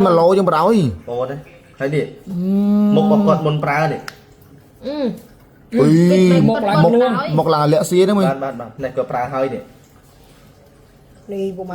mà lôi trong rồi bò đấy thấy đi một bọc cọt một pra này ui một là lẹ xía đó mày bạn này có pra hơi này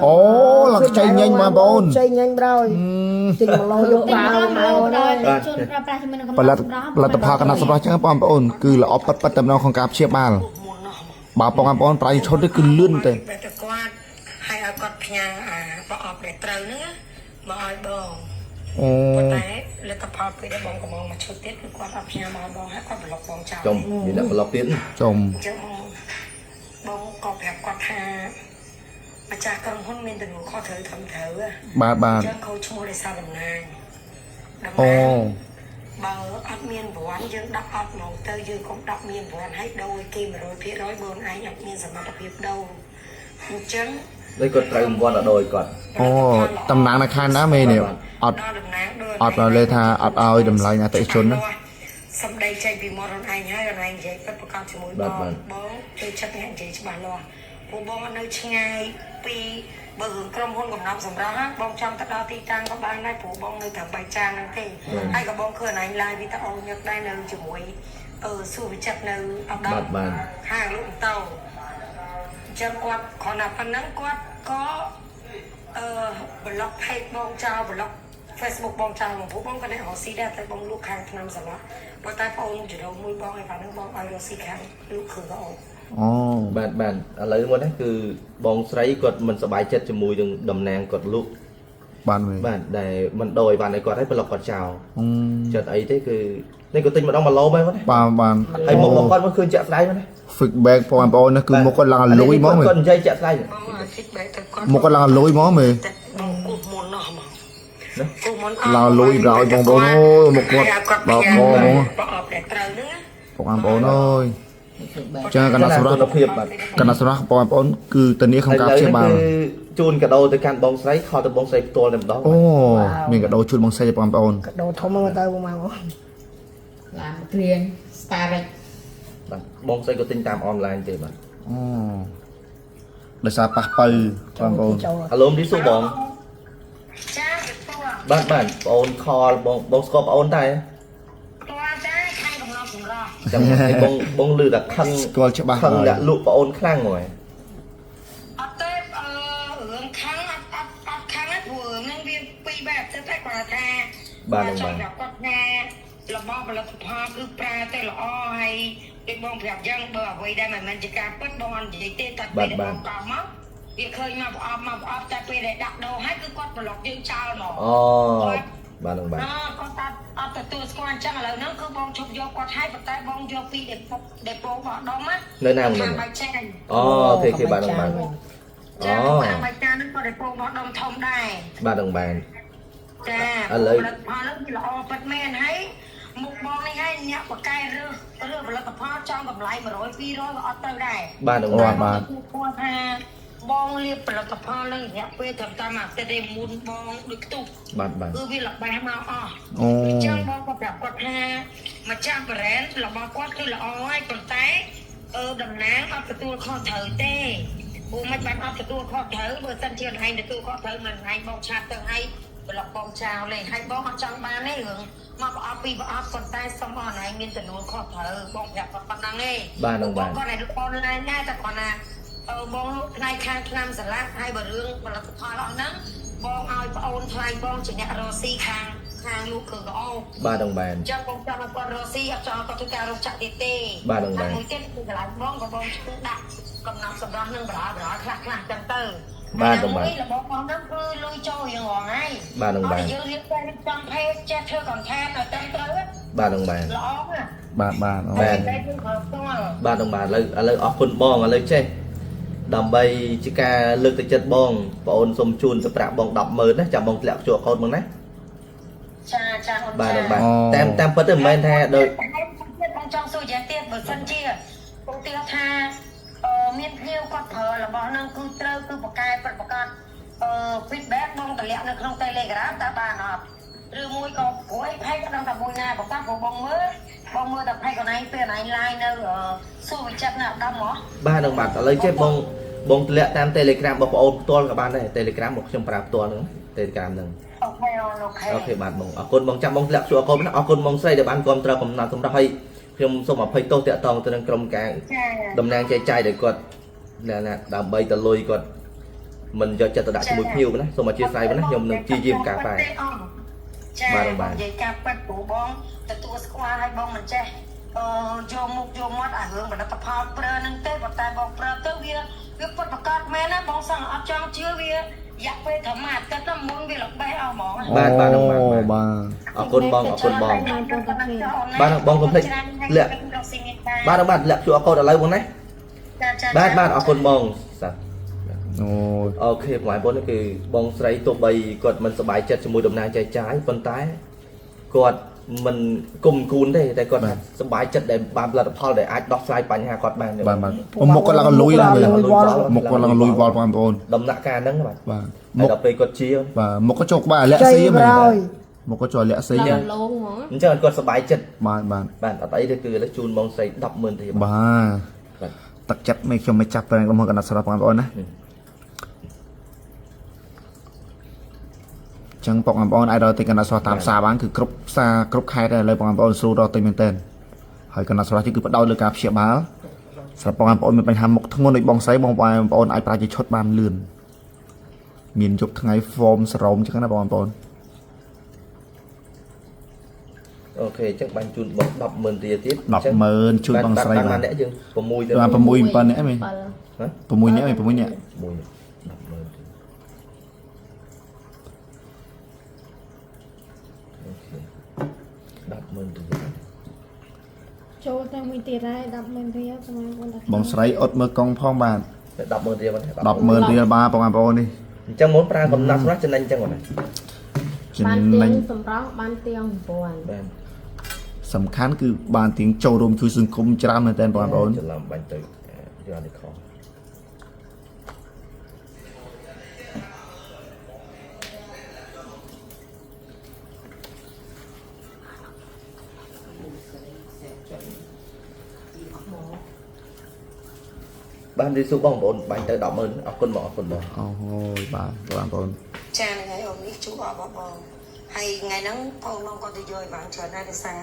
ồ là chạy nhanh mà bồn chạy nhanh rồi chừng mà lo vô bao mà đây là tập hòa cái nào sắp chắc bom bồn cứ là ốp bắt tầm nào không cạp chia ba bà bông bồn phải chốt đấy cứ lươn thế hay ở cọt nhà bỏ ọp để trâu nữa bỏ oi bông តែលទ្ធផលពេលដែលបងកំងមកឈុតទៀតគឺគាត់អត់ផ្ញើមកបងហើយគាត់ប្លុកបងចោល chồng vì làប្លុកទៀត ចំ អញ្ចឹងបងក៏ប្រាប់គាត់ថាម្ចាស់ក្រុមហ៊ុនមានទំនួលខុសត្រូវត្រឹមត្រូវអញ្ចឹងខូចឈ្មោះដោយសារតំណាងអូបើអត់មានប្រវត្តិយើងដាក់អត់មកទៅយើងកុំដាក់មានប្រវត្តិឲ្យដូរគេ 100% បងឯងអត់មានសមត្ថភាពដូរអញ្ចឹង đây còn trời một con ở đồi còn អូតំណាងនៅខាងណាមេនេះអត់អត់លើថាអត់ឲ្យតម្លៃអតិថិជនណា សំដីចេញពីមាត់ខ្លួនឯងហើយខ្លួនឯងនិយាយពិតប្រកបជាមួយបងជួយចិត្តអ្នកនិយាយច្បាស់លាស់ពួកបងនៅឆ្ងាយពីបើរឿងក្រុមហ៊ុនកំណត់សម្រាប់បងចង់ទៅដល់ទីតាំងក៏បានដែរព្រោះបងនៅតាមបៃចាងហ្នឹងទេហើយក៏បងឃើញខ្លួនឯងឡាយវីដេអូញឹកដែរនៅជាមួយសួរវិចិត្រនៅអត់ដល់ហាងលោកតោចឹងគាត់គ្រាន់តែប៉ុណ្ណឹងគាត់ក៏ប្លុក page បងចោលប្លុក Facebook បងចោលបងព្រោះបងក៏នៅរកស៊ីដែរតែបងលក់ខាងឆ្នាំសាឡាប៉ុន្តែបងជិះមួយបងឯប៉ាហ្នឹងបងឲ្យរកស៊ីខាងលក់គ្រឿងក៏អូបានឥឡូវមកនេះគឺបងស្រីគាត់មិនសប្បាយចិត្តជាមួយនឹងតំណាងគាត់លក់បានវិញបាទដែលមិនដោយបានឲ្យគាត់ឲ្យប្លុកគាត់ចោលចិត្តអីទេគឺនេះក៏ទិញម្ដង1 ឡូមែនទេបានហើយមកគាត់មកឃើញចាក់ស្ដាយមកណា feedback បងប្អូននេះគឺមកគាត់ឡើងលុយមកមើលគាត់និយាយចាក់ស្ដាយ feedback ទៅគាត់មកគាត់ឡើងលុយមកមើលបងគូមុនណោះមកគូមុនឡើងលុយដល់បងប្អូនអូមកគាត់ដល់កមកប្រអប់តែត្រូវហ្នឹងបងប្អូនអើយចាកណ្ដាលសម្រាប់ភាពបាទកណ្ដាលសម្រាប់បងប្អូនគឺតានីក្នុងការព្យាបាលជូនកាដូទៅកាន់បងស្រីខលទៅបងស្រីផ្ទាល់តែម្ដងអូមានកាដូជូនបងស្រីបងប្អូនកាដូធំមកទៅបងមកឡានគ្រៀង Starrect បាទបងស្រីក៏ទិញតាមអនឡាញទេបាទអូដោយសារប៉ះបើបងប្អូនអាឡូមទីសុបងចាបាទបងអូនខលបងស្គាល់បងអូនតែចាខាងកំណត់សម្រាប់ចាំបងលឺតែខឹងស្គាល់ច្បាស់ខឹងដាក់លក់បងអូនខ្លាំងហ្មងអត់ទេរឿងខឹងអត់ខឹងទេព្រោះនឹងវាពីរបែបទៅតែគាត់ថាបាទចង់គាត់ថារបស់ផលិតផលគឺប្រើទៅល្អហើយដូចបងប្រាប់យ៉ាងបើអ្វីដែលមិនមែនជាការពិតបងអត់និយាយទេតែពេលបងកោមកវាឃើញមកប្រអប់តែពេលដែលដាក់ដូរហើយគឺគាត់ប្លុកយើងចោលមកអូបាទនឹងបាទគាត់អត់ទទួលស្គាល់អញ្ចឹងឥឡូវហ្នឹងគឺបងឈប់យកគាត់ហើយប៉ុន្តែបងយកពីដេប៉ូរបស់ដុំណានៅណាមិនអូអូខេបាទនឹងបាទចាខាងបៃចាហ្នឹងក៏ដេប៉ូរបស់ដុំធំដែរបាទនឹងបាទចាឥឡូវផលិតផលហ្នឹងវាល្អពិតមែនហើយមុខបងនេះហើយអ្នកបកកែរើសផលិតផលចង់តម្លៃ100 200ក៏អត់ទៅដែរបាទនឹងបាទគាត់ថាបងលាបផលិតផលនឹងរយៈពេលត្រឹមតែមួយអាទិត្យទេមុនបងដូចខ្ទុះបាទគឺវាល្បាសមកអស់អូអញ្ចឹងបងក៏ប្រាប់គាត់ថាម្ចាស់ brand របស់គាត់គឺល្អហើយប៉ុន្តែតំណាងអត់ទទួលខុសត្រូវទេព្រោះមិនបានអត់ទទួលខុសត្រូវបើសិនជាឯងទទួលខុសត្រូវមិនឯងបងឆាប់ទៅឲ្យប្លុកបងចោលលេហើយបងអត់ចង់បានទេរឿងមកប្រអប់ពីប្រអប់ប៉ុន្តែសុំអស់ឯងមានចំនួនខុសត្រូវបងប្រាប់គាត់ប៉ុណ្ណឹងទេបាទនឹងបាទគាត់ឲ្យអនឡាញដែរតែគាត់ណាបងលក់ផ្នែកខាងឆ្នាំសាឡាហើយបើរឿងផលិតផលអស់ហ្នឹងបងឲ្យប្អូនថ្លៃបងជាអ្នករកស៊ីខាងលក់គ្រឿងក្អោបាទនឹងបាទចាំបងចាំឲ្យគាត់រកស៊ីអត់ចង់គាត់ធ្វើការរកចាក់ទៀតទេបាទនឹងបាទមួយទៀតគឺកន្លែងបងក៏បងធ្វើដាក់កំណត់សម្រាប់នឹងបរាខ្លះចឹងទៅបាទនឹងបាទរបស់បងហ្នឹងគឺលុយចូលយ៉ាងរងហើយបាទនឹងបាទយើងរៀបតែចង់ភេទចេះធ្វើ content ឲ្យត្រឹមត្រូវបាទនឹងបាទល្អណាស់បាទបាទបាទនឹងបាទឥឡូវអរគុណបងឥឡូវចេះដើម្បីជាការលើកទឹកចិត្តបងប្អូនសូមជូនទៅប្រាក់បង 100000 ណាចាំបងធ្លាក់ជួកកូនមកណាចាអូនបាទនឹងបាទតាមពិតទៅមិនមែនថាដូចបងចង់សួរយ៉ាងទៀតបើសិនជាបងទាថាមានភ្ញៀវគាត់ប្រើរបស់ហ្នឹងគឺត្រូវគឺបកកែប្រកាសfeedback បងតម្លាក់នៅក្នុង Telegram តើបានអត់ឬមួយក៏ព្រោះឯងផេកក៏ដឹងតែមួយណាប្រកាសបងមើលតែផេកកន្លែងពេលកន្លែង live នៅសួរវិចិត្រណាដល់ហ្មងបាទនឹងបាទឥឡូវចេះបងតម្លាក់តាម Telegram របស់បងប្អូនផ្ទាល់ក៏បានដែរ Telegram របស់ខ្ញុំប្រើផ្ទាល់ហ្នឹង Telegram ហ្នឹងអូ អូខេបាទបងអរគុណបងចាំបងធ្លាក់ជួអរគុណណាអរគុណបងស្រីដែលបានគ្រប់ត្រកំណត់សម្រាប់ឲ្យខ្ញុំសូមអភ័យទោសតាក់ទងទៅនឹងក្រុមការតំណាងចែកចាយដែលគាត់ដើម្បីទៅលុយគាត់មិនយកចិត្តទៅដាក់ជាមួយភ្ញៀវណាសូមអធិស្ឋានណាខ្ញុំនឹងជាយាមការបែចាបងនិយាយការប៉ັດព្រោះបងទទួលស្គាល់ឲ្យបងមិនចេះយកមុខយកមាត់ឲ្យរឿងផលិតផលប្រើនឹងទេប៉ុន្តែបងប្រើទៅវាពិតប្រកបមែនណាបងសឹងអត់ចង់ជឿវារយៈពេលត្រឹមអាទិត្យហ្នឹងមុនវាល្បេះអស់ហ្មងបាទបាទបាទអរគុណបងអរគុណបងបាទបងកុំភ្លេចលាក់បាទលាក់ជួអរគុណឥឡូវបងណាបាទអរគុណបងសាអូខេបងប្អូនគឺបងស្រីទោះបីគាត់មិនសប្បាយចិត្តជាមួយតំណាងចែកចាយប៉ុន្តែគាត់មិនគុំគូនទេតែគាត់សប្បាយចិត្តដែលបានផលិតផលដែលអាចដោះស្រាយបញ្ហាគាត់បានបាទមុខគាត់ឡើងលុយណាមុខគាត់ឡើងលុយវល់បងប្អូនដំណាក់កាលហ្នឹងបាទមុខដល់ពេលគាត់ជាបាទមុខគាត់ចូលក្បាលលាក់ស៊ីមែនមុខគាត់ចូលលាក់ស៊ីឡងហ្មងអញ្ចឹងគាត់សប្បាយចិត្តបាទអត់អីទេគឺឥឡូវជូនបងស្រី 100000 ទេបាទទឹកចិត្តមិនខ្ញុំមិនចាប់ប្រឹងក្រុមហ៊ុនកណ្ដាប់ស្រាប់បងប្អូនណាចឹងបងប្អូនអាចរកទិញកណ្ដាប់ស្រស់តាមផ្សារបានគឺគ្រប់ផ្សារគ្រប់ខេត្តដែរឥឡូវបងប្អូនស្រួលរកទិញមែនទែនហើយកណ្ដាប់ស្រស់នេះគឺផ្ដោតលើការព្យាបាលសម្រាប់បងប្អូនមានបញ្ហាមុខធ្ងន់ដូចបងស្រីបងប្អូនអាចប្រើជាឈុតបានលឿនមានយប់ថ្ងៃហ្វមសរោមចឹងណាបងប្អូនអូខេអញ្ចឹងបានជូនបង 100000 រៀលទៀត100000ជូនបងស្រីបានអ្នកយើង6ទៅបាន6 7នាក់មែន6នាក់មែន6នាក់ចូលតែមួយទៀតហើយ 100000 រៀលស្មើបងស្រីអត់មើលកង់ផងបាទ 100000 រៀលបាទ 100000 រៀលបាទបងប្អូននេះអញ្ចឹងមុនប្រើកំណត់សម្រាប់ចំណេញអញ្ចឹងបងបានទៀងសម្រស់បានទៀង1000បាទសំខាន់គឺបានទៀងចូលរួមជួយសង្គមច្រើនមែនតើបងប្អូនច្រឡំបាញ់ទៅយកនេះខំបានរីស៊ូបងប្អូនបាញ់ទៅ 100000 អរគុណបងអរគុណបងអូយបាទបងប្អូនចាថ្ងៃអូននេះជួបអបបងហើយថ្ងៃហ្នឹងបងឡងគាត់ទៅយកឲ្យបានច្រើនដែរដោយសារ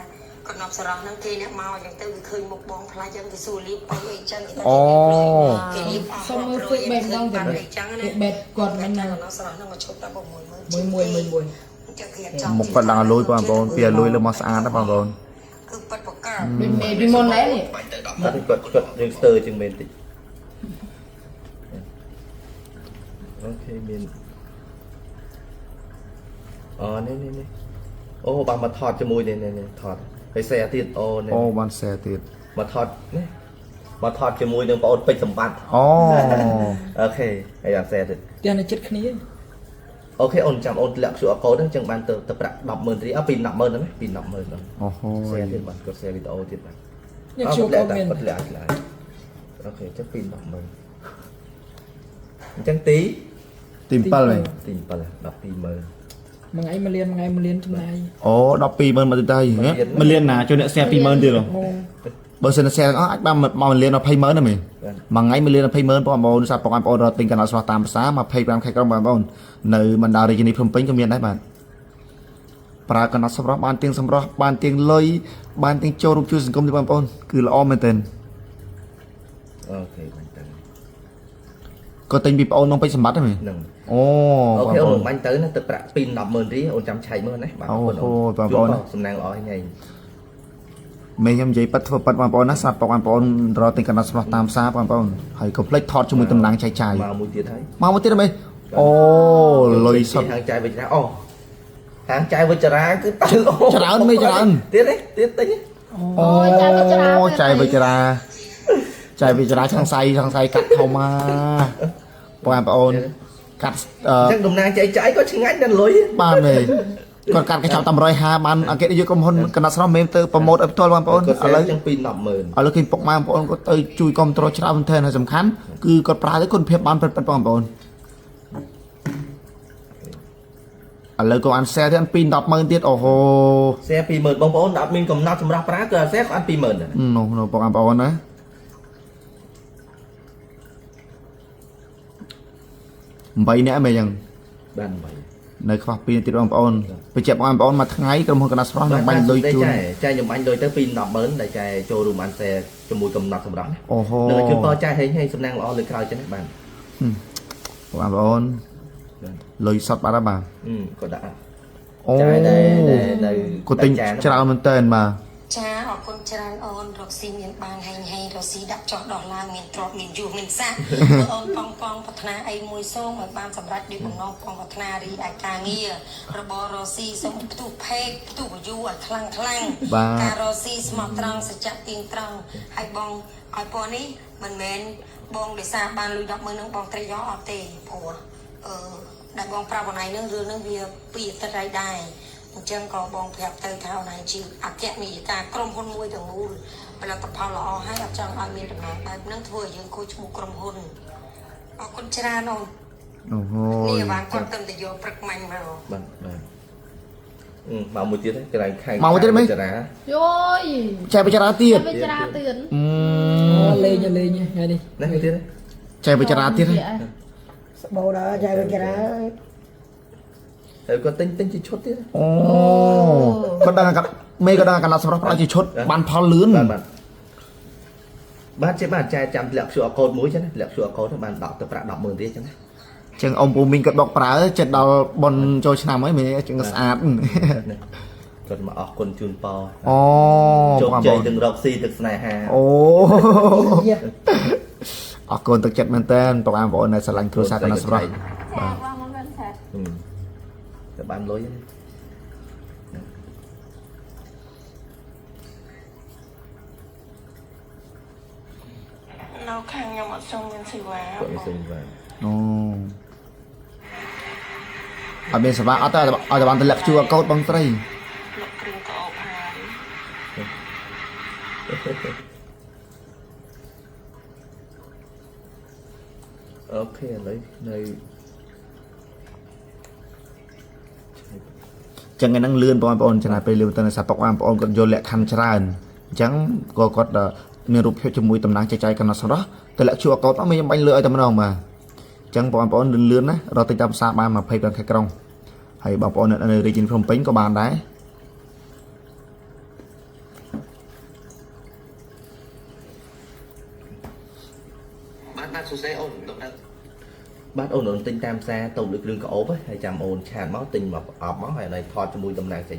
កំណប់សារ៉ោះហ្នឹងគេអ្នកមកអញ្ចឹងទៅវាឃើញមុខបងខ្លាចអញ្ចឹងវាសួរលៀបទៅអីចឹងគេថាគេលៀបអស់សុំមើលហ្វេសបេកម្ដងទៅអីចឹងណាបេតគាត់មិនណាកំណប់សារ៉ោះហ្នឹងមកឈប់តែ600001ចឹងគេអត់ចង់មុខគាត់ឡើងលុយបងប្អូនពីលុយលើមកស្អាតណាបងប្អូនគឺប៉ិតបកាពីមុនណែនេះគាត់យើងស្ទើរជាងមែនតិចអូខេមាននេះអូបានមកថតជាមួយនេះថតហើយសេទៀតអូបានសេទៀតមកថតនេះមកថតជាមួយនឹងបងអូនពេជ្រសម្បត្តិអូខេហើយអាសេទៀតទាំងនៅចិត្តគ្នាអូខេអូនចាំអូនលាក់ QR code ហ្នឹងចឹងបានទៅប្រាក់ 100000 រៀលពី 100000 ហ្នឹងពី 100000 ហ្នឹងអូហូសេទៀតបាទគាត់សេវីដេអូទៀតបាទខ្ញុំជួបគាត់មានគាត់លាក់អូខេចឹងពី 100000 អញ្ចឹងទី7វិញទី7 120,000មួយថ្ងៃ1លានមួយថ្ងៃ1លានចំណាយអូ120,000មកទៅ1លានណាជួយអ្នក share 20000 ទៀតហ៎បើសិនតែ share អស់អាចបាន1លាន20,000ហ្នឹងមែនមួយថ្ងៃ1លាន20,000បងប្អូនសាប់បងប្អូនរត់ទិញកណ្ដាលស្រស់តាមផ្សារ25ខែក្រុងបងប្អូននៅបណ្ដារាជធានីភ្នំពេញក៏មានដែរបាទប្រើកណ្ដាលសម្រាប់បានទៀងសម្រាប់បានទៀងលុយបានទៀងចូលរួមជួយសង្គមទេបងប្អូនគឺល្អមែនទែនអូខេបាញ់ទៅក៏ទិញពីបងអូនក្នុងពេជ្រសម្បត្តិហ្នឹងអូខេអូនបាញ់ទៅណាទឹកប្រាក់ពី 100000 រៀលអូនចាំឆែកមើលណាបាទអូបងប្អូនសំណាងល្អថ្ងៃមេខ្ញុំនិយាយប៉ាត់ធ្វើប៉ាត់បងប្អូនណាស្រាប់បងប្អូនរកទិញកណ្ដាលស្រស់តាមផ្សារបងប្អូនហើយកុំភ្លេចថតជាមួយតំណាងចែកចាយមកមួយទៀតហើយមកមួយទៀតមែនអូលុយសុទ្ធហាងចាយវិជ្ជរាអូហាងចាយវិជ្ជរាគឺទៅច្រើនមេច្រើនទៀតទេទៀតទិញអូចាយវិជ្ជរាចាយវិជ្ជរាឆាំងសៃកាត់ធំបងប្អូនកាត់អញ្ចឹងតំណាងចែកចាយក៏ឆ្ងាញ់ដល់លុយបានទេគាត់កាត់កញ្ចប់តាម150បានអង្កេតយកក្រុមហ៊ុនកណ្ដាប់ស្រស់មែនទៅប្រម៉ូទឲ្យផ្ទាល់បងប្អូនឥឡូវចឹងពី 100000 ឥឡូវឃើញពុកម៉ែបងប្អូនគាត់ទៅជួយគ្រប់គ្រងច្រើនមែនទែនហើយសំខាន់គឺគាត់ប្រើទៅគុណភាពបានពិតបងប្អូនឥឡូវក៏អាន share ទៀតពី 100000 ទៀតអូហូ share 20000បងប្អូនអត់មានកំណត់សម្រាប់ប្រើគឺ share ក៏អត់ 20000 ដែរនោះបងប្អូនណា8នាក់មែនចឹងបាន nơi khoa pin tiết ông ôn bây giờ ông ôn mà tháng cầm con sắp nó bánh đôi chuột chạy nhầm bánh đôi tới pin nọ mớn để chạy cho đủ màn xe cho mùi cầm nọ xong đó ồ hô nơi chưa có chạy hay sầm năng lo lên cao cho các bạn ông ôn lời sọt ba bà có đã ô cô tình chào mình tên mà ចាអរគុណច្រើនអូនរកស៊ីមានបានហើយរកស៊ីដាក់ចោះដោះឡើងមានទ្រព្យមានយូរមានសាក់អូនបងប្រាថ្នាអីមួយសូមឲ្យបានសម្រេចដូចបំណងបងប្រាថ្នារីឯការងាររបររកស៊ីសូមផ្ទុះភេកផ្ទុះអាយុឲ្យខ្លាំងការរកស៊ីស្មោះត្រង់សច្ចៈទៀងត្រង់ហើយបងឲ្យពណ៌នេះមិនមែនបងដោយសារបានលុយ100000នឹងបងត្រេកអរអត់ទេព្រោះដែលបងប្រាប់បងឯងនឹងរឿងនឹងវាពីអតីតដែរ អញ្ចឹងក៏បងប្រាប់ទៅថាអូនឯងជាអគ្គនាយិកាក្រុមហ៊ុនមួយទាំងមូលផលិតផលល្អហើយអត់ចង់ឲ្យមានដំណើរបែបហ្នឹងធ្វើឲ្យយើងខូចឈ្មោះក្រុមហ៊ុនអរគុណច្រើនអូនអូហូនេះបានគាត់ទៅទៅយកព្រឹកមាញ់មកបាទមកមួយទៀតកន្លែងខាងមកទៀតមិនចារា Rồi. ចែបចរាទៀត Bây giờ ra tiền. Lên ngay đi. នេះទៀត ចែបចរាទៀត Bầu đó chạy bên kia đó. ហើយគាត់ទិញជាឈុតទៀត អូគាត់ដឹងថាមេគាត់ដឹងថាកន្លះសម្រាប់ប្រាក់ជាឈុតបានផលលឿន បាទជាបាទចែចាំលាក់ QR code មួយចឹងណាលាក់ QR code បានដកទៅប្រាក់ 100000 ទៀតចឹងណា ចឹងអ៊ំពូមីងគាត់បកប្រើចិត្តដល់ប៉ុនចូលឆ្នាំហើយមេចឹងស្អាត គាត់មកអរគុណជូនប៉ោ អូ ជោគជ័យទាំងរកស៊ីទាំងស្នេហា អូអរគុណទឹកចិត្តមែនតើបងប្អូននៅស្រឡាញ់គ្រួសារកណ្ដាលស្រស់ តែបានលុយ នៅខាងខ្ញុំអត់សូវមានសេវា គាត់មានសេវា អូអត់មានសេវាអត់ទៅឲ្យតែបានទម្លាក់ជួកោតបងស្រី លោកគ្រឿងក្អោបហើយ អូខេឥឡូវនៅ ចឹងឯហ្នឹងលឿនបងប្អូនចំណាយពេលលឿនទៅសាប៉ុកបងប្អូនគាត់យកលក្ខខណ្ឌច្រើនអញ្ចឹងក៏គាត់មានរូបភាពជាមួយតំណាងចែកចាយកណ្ដាលស្រស់ទម្លាក់ជួកោតអត់មានបាញ់លឿនឲ្យតែម្ដងបាទអញ្ចឹងបងប្អូនលឿនណារកទិញតាមផ្សារបាន25ខែក្រុងហើយបងប្អូននៅរាជធានីភ្នំពេញក៏បានដែរ បាទសួស្ដីអូនបាទអូនទិញតាមផ្សារទៅលើគ្រឿងក្អោបហើយចាំអូនឆាតមកទិញមកប្រអប់មកហើយណៃថតជាមួយតំណាងចែក